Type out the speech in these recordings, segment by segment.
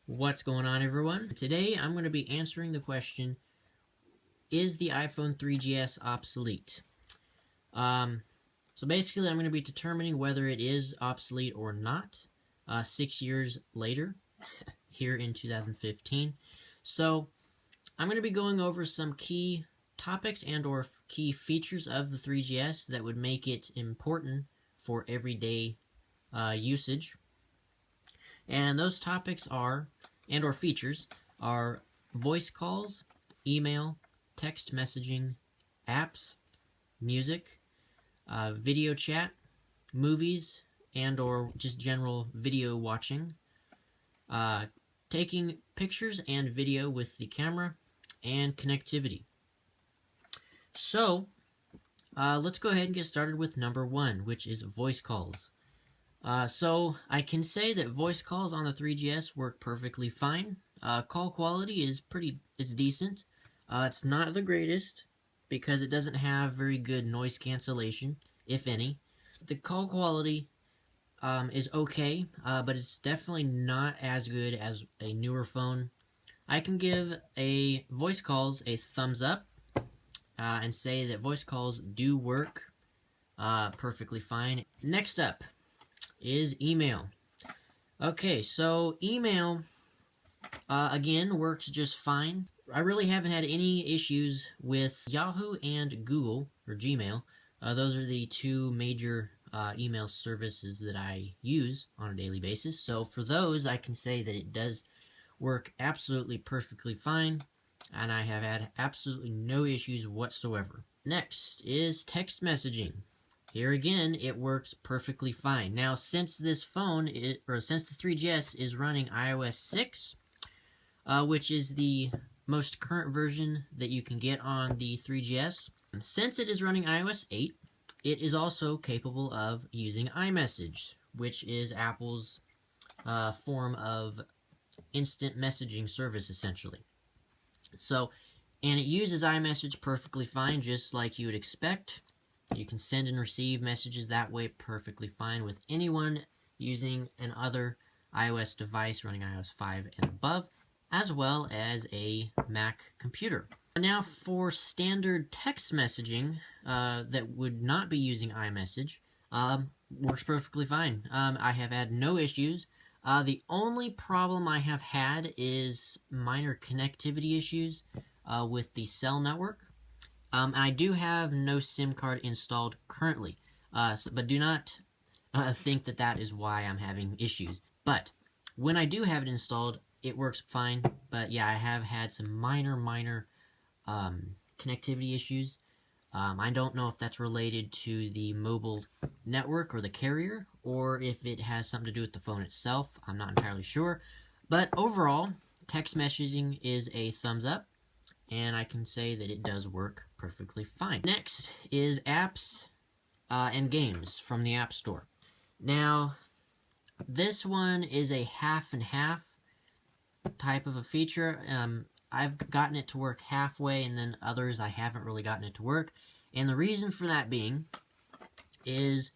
What's going on, everyone? Today I'm going to be answering the question, is the iPhone 3GS obsolete? So basically I'm going to be determining whether it is obsolete or not 6 years later, here in 2015. So I'm going to be going over some key topics and or key features of the 3GS that would make it important for everyday usage. And those topics are, and or features, are voice calls, email, text messaging, apps, music, video chat, movies, and or just general video watching, taking pictures and video with the camera, and connectivity. So, let's go ahead and get started with number 1, which is voice calls. So I can say that voice calls on the 3GS work perfectly fine. Call quality is decent. It's not the greatest because it doesn't have very good noise cancellation, if any. The call quality is okay, but it's definitely not as good as a newer phone. I can give voice calls a thumbs up and say that voice calls do work perfectly fine. Next up is email. Okay, so email again works just fine. I really haven't had any issues with Yahoo and Google, or Gmail. Those are the two major email services that I use on a daily basis. So for those, I can say that it does work absolutely perfectly fine, and I have had absolutely no issues whatsoever. Next is text messaging. Here again, it works perfectly fine. Now, since this phone, since the 3GS is running iOS 6, which is the most current version that you can get on the 3GS, since it is running iOS 8, it is also capable of using iMessage, which is Apple's form of instant messaging service, essentially. So, and it uses iMessage perfectly fine, just like you would expect. You can send and receive messages that way perfectly fine with anyone using an other iOS device running iOS 5 and above, as well as a Mac computer. Now for standard text messaging that would not be using iMessage, works perfectly fine. I have had no issues. The only problem I have had is minor connectivity issues with the cell network. I do have no SIM card installed currently, but do not think that that is why I'm having issues. But when I do have it installed, it works fine. But yeah, I have had some minor connectivity issues. I don't know if that's related to the mobile network or the carrier, or if it has something to do with the phone itself. I'm not entirely sure. But overall, text messaging is a thumbs up, and I can say that it does work perfectly fine. Next is apps and games from the App Store. Now, this one is a half and half type of a feature. I've gotten it to work halfway, and then others I haven't really gotten it to work. And the reason for that being is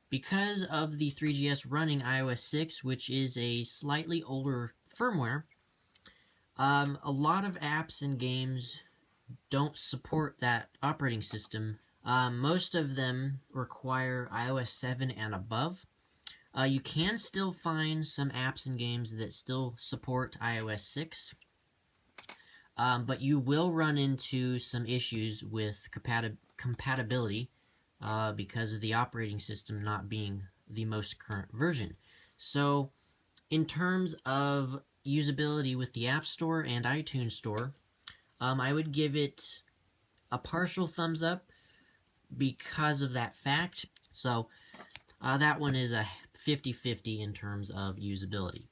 because of the 3GS running iOS 6, which is a slightly older firmware. A lot of apps and games don't support that operating system. Most of them require iOS 7 and above. You can still find some apps and games that still support iOS 6, but you will run into some issues with compatibility because of the operating system not being the most current version. So, in terms of usability with the App Store and iTunes Store, I would give it a partial thumbs up because of that fact. So that one is a 50-50 in terms of usability.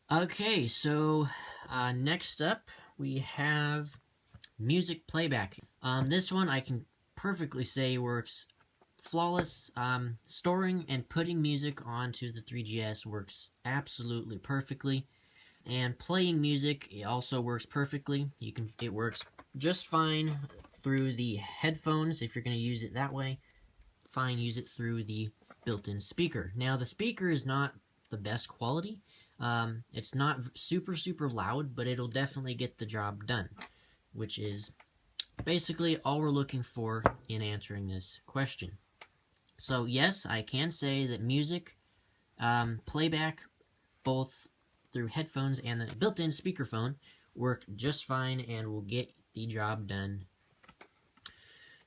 Okay, so next up we have music playback. This one I can perfectly say works flawless. Storing and putting music onto the 3GS works absolutely perfectly. And playing music, it also works perfectly. It works just fine through the headphones if you're going to use it that way. Fine, use it through the built-in speaker. Now, the speaker is not the best quality. It's not super loud, but it'll definitely get the job done, which is basically all we're looking for in answering this question. So yes, I can say that music playback, both through headphones and the built-in speakerphone, work just fine and will get the job done.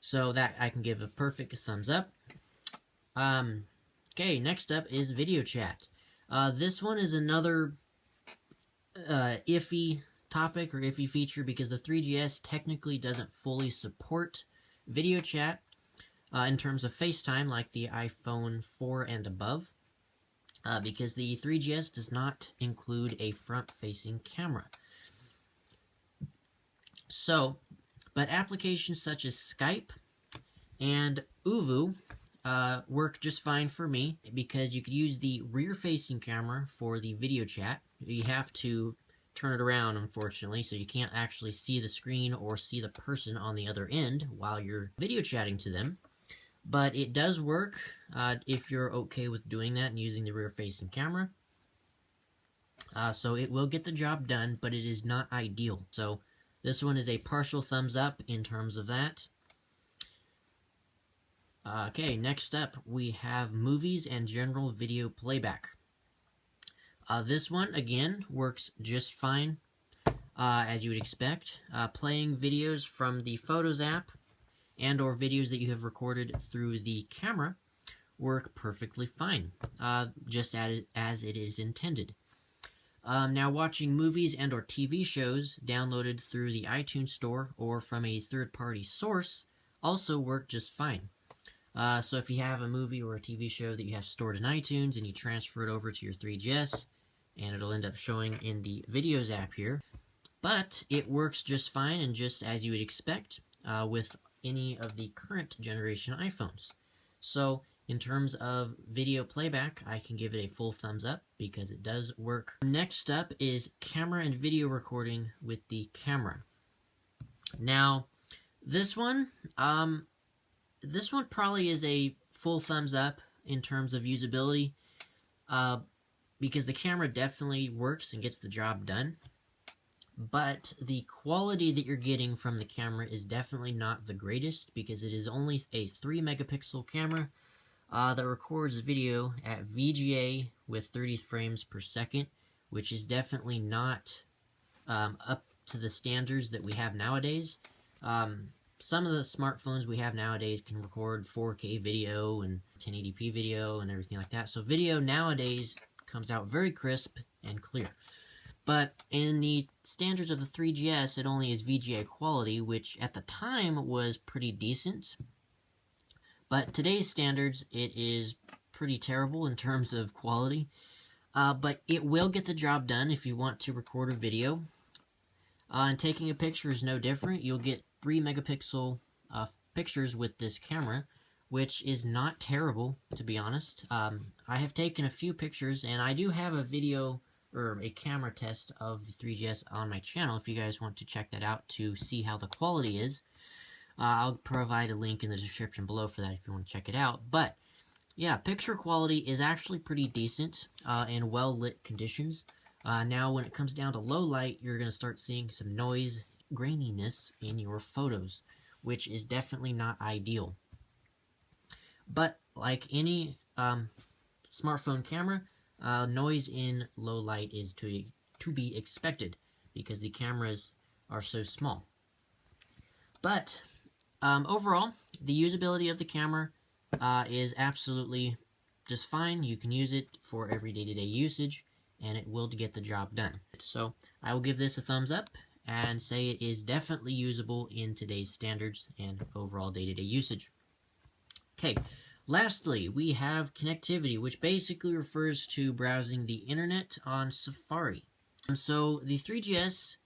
So that I can give a perfect thumbs up. Okay, next up is video chat. This one is another iffy topic or iffy feature because the 3GS technically doesn't fully support video chat in terms of FaceTime like the iPhone 4 and above, because the 3GS does not include a front-facing camera. So, but applications such as Skype and Uvu work just fine for me because you could use the rear-facing camera for the video chat. You have to turn it around, unfortunately, so you can't actually see the screen or see the person on the other end while you're video chatting to them. But it does work if you're okay with doing that and using the rear-facing camera. So it will get the job done, but it is not ideal. So this one is a partial thumbs up in terms of that. Okay, next up we have movies and general video playback. This one, again, works just fine, as you would expect. Playing videos from the Photos app and or videos that you have recorded through the camera work perfectly fine, just as it is intended. Now, watching movies and or TV shows downloaded through the iTunes Store or from a third-party source also work just fine. So if you have a movie or a TV show that you have stored in iTunes and you transfer it over to your 3GS, and it'll end up showing in the Videos app here. But it works just fine and just as you would expect with any of the current generation iPhones. So in terms of video playback, I can give it a full thumbs up because it does work. Next up is camera and video recording with the camera. Now, this one probably is a full thumbs up in terms of usability, because the camera definitely works and gets the job done. But the quality that you're getting from the camera is definitely not the greatest because it is only a 3 megapixel camera that records video at VGA with 30 frames per second, which is definitely not up to the standards that we have nowadays. Some of the smartphones we have nowadays can record 4K video and 1080p video and everything like that. So video nowadays comes out very crisp and clear. But in the standards of the 3GS, it only is VGA quality, which at the time was pretty decent. But today's standards, it is pretty terrible in terms of quality. But it will get the job done if you want to record a video. And taking a picture is no different. You'll get 3 megapixel pictures with this camera, which is not terrible, to be honest. I have taken a few pictures, and I do have a video or a camera test of the 3GS on my channel if you guys want to check that out to see how the quality is. I'll provide a link in the description below for that if you want to check it out. But yeah, picture quality is actually pretty decent in well-lit conditions. Now, when it comes down to low light, you're going to start seeing some noise, graininess in your photos, which is definitely not ideal. But like any smartphone camera, noise in low light is to be expected because the cameras are so small. But overall, the usability of the camera is absolutely just fine. You can use it for every day-to-day usage, and it will get the job done. So I will give this a thumbs up and say it is definitely usable in today's standards and overall day-to-day usage. Okay, lastly, we have connectivity, which basically refers to browsing the internet on Safari. So the 3GS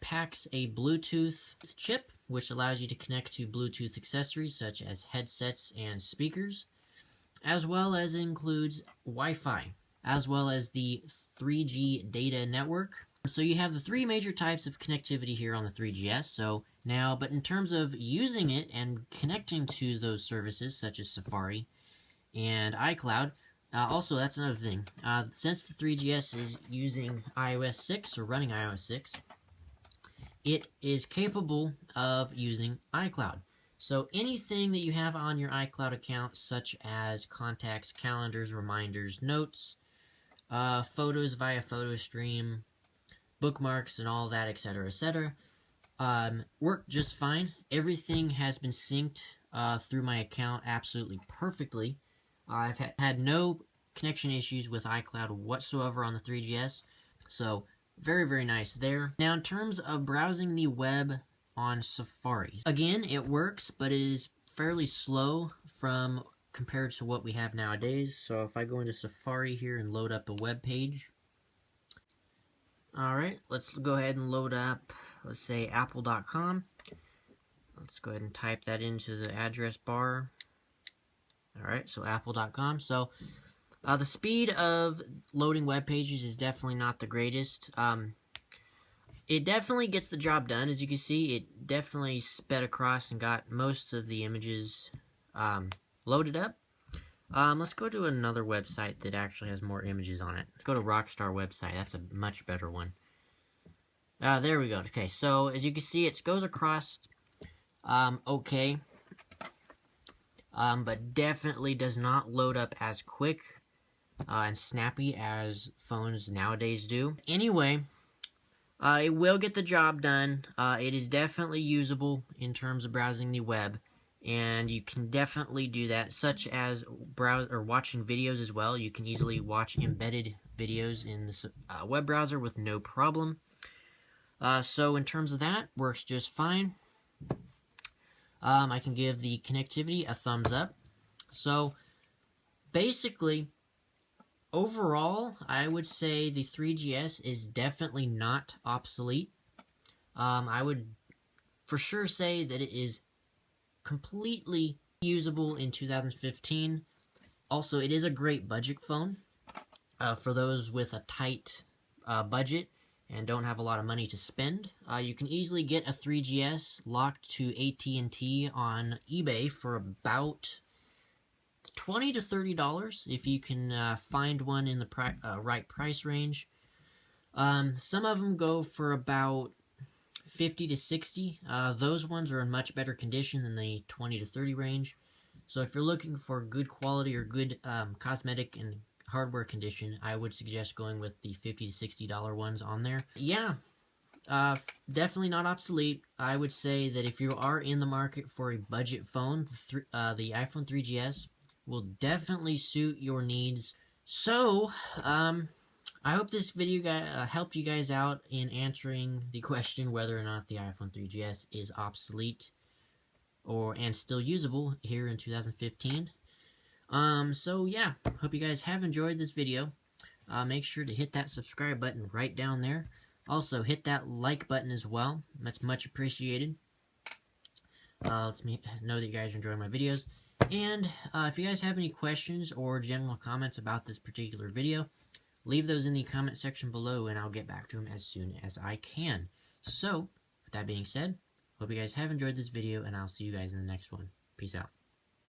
packs a Bluetooth chip, which allows you to connect to Bluetooth accessories such as headsets and speakers, as well as includes Wi-Fi, as well as the 3G data network. So you have the three major types of connectivity here on the 3GS. But in terms of using it and connecting to those services such as Safari and iCloud, Also, that's another thing. Since the 3GS is using iOS 6 or running iOS 6, it is capable of using iCloud. So anything that you have on your iCloud account, such as contacts, calendars, reminders, notes, photos via PhotoStream, bookmarks, and all that, etc., etc., work just fine. Everything has been synced through my account absolutely perfectly. I've had no connection issues with iCloud whatsoever on the 3GS, so very, very nice there. Now, in terms of browsing the web on Safari, again, it works, but it is fairly slow compared to what we have nowadays. So if I go into Safari here and load up a web page, alright, let's go ahead and load up, let's say, apple.com. Let's go ahead and type that into the address bar. Alright, so apple.com. So the speed of loading web pages is definitely not the greatest. It definitely gets the job done. As you can see, it definitely sped across and got most of the images loaded up. Let's go to another website that actually has more images on it. Let's go to Rockstar website. That's a much better one. There we go. Okay, so as you can see, it goes across okay. But definitely does not load up as quick and snappy as phones nowadays do. Anyway, it will get the job done. It is definitely usable in terms of browsing the web, and you can definitely do that, such as watching videos as well. You can easily watch embedded videos in the web browser with no problem. So in terms of that, works just fine. I can give the connectivity a thumbs up. So basically, overall, I would say the 3GS is definitely not obsolete. I would for sure say that it is completely usable in 2015. Also, it is a great budget phone for those with a tight budget and don't have a lot of money to spend. You can easily get a 3GS locked to AT&T on eBay for about $20 to $30 if you can find one in the right price range. Some of them go for about $50 to $60. Those ones are in much better condition than the $20 to $30 range. So if you're looking for good quality or good cosmetic and hardware condition, I would suggest going with the $50 to $60 ones on there. Yeah, definitely not obsolete. I would say that if you are in the market for a budget phone, the iPhone 3GS will definitely suit your needs. So, I hope this video helped you guys out in answering the question whether or not the iPhone 3GS is obsolete and still usable here in 2015. So yeah, hope you guys have enjoyed this video. Make sure to hit that subscribe button right down there. Also, hit that like button as well. That's much appreciated. Lets me know that you guys are enjoying my videos. And if you guys have any questions or general comments about this particular video, leave those in the comment section below and I'll get back to them as soon as I can. So, with that being said, hope you guys have enjoyed this video and I'll see you guys in the next one. Peace out.